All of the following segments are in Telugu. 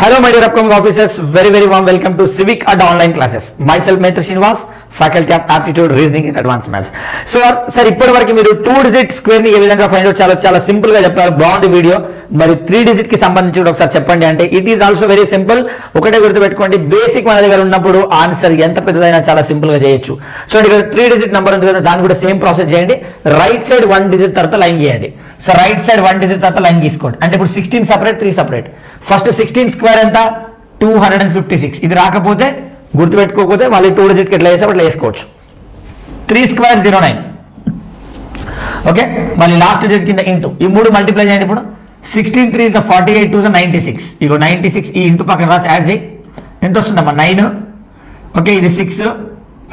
Hello my dear upcoming officers, very warm welcome to Civic Adda online classes. Myself Mentor Srinivas, faculty of aptitude, reasoning and advanced maths. So sir ఇప్పటి వరకు మీరు 2 digit square ని ఏ విధంగా ఫైండ్ అవుట్ చాలా సింపుల్ గా చెప్పారు. బాగుంది వీడియో. మరి 3 digit కి సంబంధించి కూడా ఒకసారి చెప్పండి అంటే it is also very simple. ఒకటే గుర్తుపెట్టుకోండి, బేసిక్ మన దగ్గర ఉన్నప్పుడు ఆన్సర్ ఎంత పెద్దదైనా చాలా సింపుల్ గా చేయొచ్చు. సో ఇక్కడ 3 digit నెంబర్ ఉంది కదా, దాన్ని కూడా సేమ్ ప్రాసెస్ చేయండి. రైట్ సైడ్ 1 digit తర్వాత లైన్ గీయండి. సో రైట్ సైడ్ 1 digit తర్వాత లైన్ గీసుకోండి. అంటే ఇప్పుడు 16 సెపరేట్ 3 సెపరేట్. ఫస్ట్ 16 స్క్వేర్ ఎంత 256. ఇది రాకపోతే గుర్తుపెట్టుకోకపోతే మళ్ళీ 2 digit కి ఎట్లా చేస్తే అట్లా వేసుకోవచ్చు. 3 స్క్వేర్ 09. ఓకే, మళ్ళీ లాస్ట్ డిజిట్ కింద ఇంటూ ఈ 3 మల్టిప్లై చేయండి. ఇప్పుడు 16 3 is 48 2 is 96. ఇగో 96 ఈ ఇంటూ పక్కన రాసి యాడ్ చేయి. ఎంత వస్తుందమ్మా 9. ఓకే, ఇది 6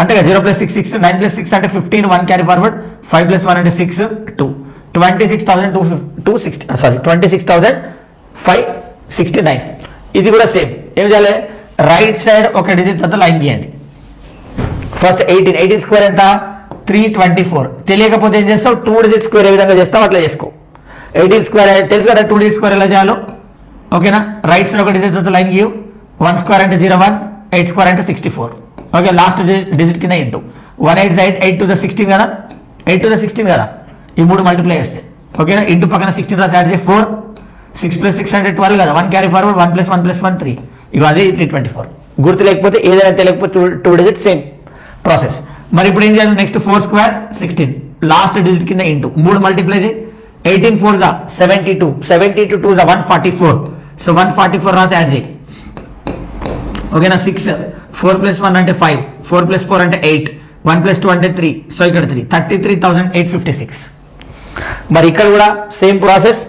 అంటే 0 + 6 6 9 + 6 అంటే 15 1 క్యారీ ఫార్వర్డ్ 5 + 1 అంటే 6 2 26,569. ఇది కూడా సేమ్. ఏం చేయాలి, రైట్ సైడ్ ఒక డిజిట్ తర్వాత లైన్ గీయండి. ఫస్ట్ 18 స్క్వేర్ ఎంత 324. తెలియకపోతే ఏం చేస్తావు, 2 digit స్క్వేర్ ఏ విధంగా చేస్తావు అట్లా చేసుకో. 18 స్క్వేర్ తెలుసు కదా, 2 digit స్క్వేర్ ఎలా చేయాలో. ఓకేనా, రైట్ సైడ్ ఒక డిజిట్ తర్వాత లైన్ గీయు. 1 స్క్వేర్ అంటే 01, 8 స్క్వేర్ అంటే 64. ఓకే, లాస్ట్ డిజిట్ కింద ఇంటూ 1 8 8 to the 16 కదా, 8 to the 16 కదా, ఈ 3 మల్టిప్లై చేస్తే. ఓకేనా, ఇంటూ పక్కన 16 రాసి యాడ్ చేసి 4 6 + 6 అంటే 12 కదా, 1 క్యారీ ఫార్వర్డ్ 1 + 1 + 1 3. ఇక అదే 324. గుర్తు లేకపోతే ఏదైనా తెలియకపోతే 2 digit సేమ్ ప్రాసెస్. మరి ఇప్పుడు ఏం చేయాలి, నెక్స్ట్ 4 స్క్వేర్ 16 లాస్ట్ డిజిట్ కింద ఇంటూ 3 మల్టిప్లై చేయి. 18 4 72 72 2 144. సో 144 రాసి యాడ్ చేయి. ఓకేనా, 6 4 + 1 అంటే 5 4 + 4 అంటే 8 1 + 2 అంటే 3. సో ఇక్కడ 3 33,856. మరి ఇక్కడ కూడా same process.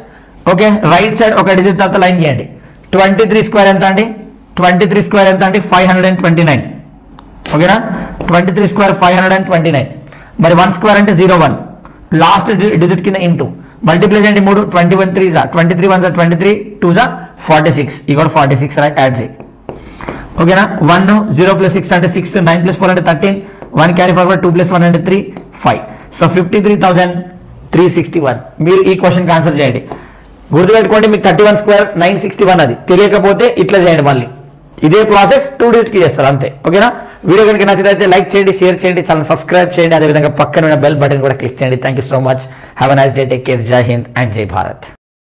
Okay, right side ఒక డిజిట్ తర్వాత లైన్ చేయండి. 23 స్క్వేర్ ఎంత అండి, 23 స్క్వేర్ ఎంత అంటే 529. ఓకేనా, 23 స్క్వేర్ 529. మరి 1 స్క్వేర్ అంటే 01 లాస్ట్ డిజిట్ కింద ఇంటూ మల్టిప్లై చేయండి 3 21 3 23 1 23 2 46. ఇక 46 యాడ్ చేయి. ఓకేనా, 1 0 + 6 అంటే 6 9 + 4 అంటే 13 1 క్యారీ ఫార్వర్డ్ 2 + 1 అంటే 3 5. సో 53,361. మీరు ఈ క్వశ్చన్కి ఆన్సర్ చేయండి. గుర్తుపెట్టుకోండి, మీకు 31 స్క్వేర్ 961 అది తెలియకపోతే ఇట్లా చేయండి. మళ్ళీ ఇదే ప్రాసెస్ 2 digit కి చేస్తారు అంతే. ఓకేనా, వీడియో కనుక నచ్చినట్లయితే లైక్ చేయండి, షేర్ చేయండి, ఛానల్ సబ్స్క్రైబ్ చేయండి, అదేవిధంగా పక్కన ఉన్న బెల్ బటన్ కూడా క్లిక్ చేయండి. Thank you so much. Have a nice day, take care, జై హింద్ అండ్ జై భారత్.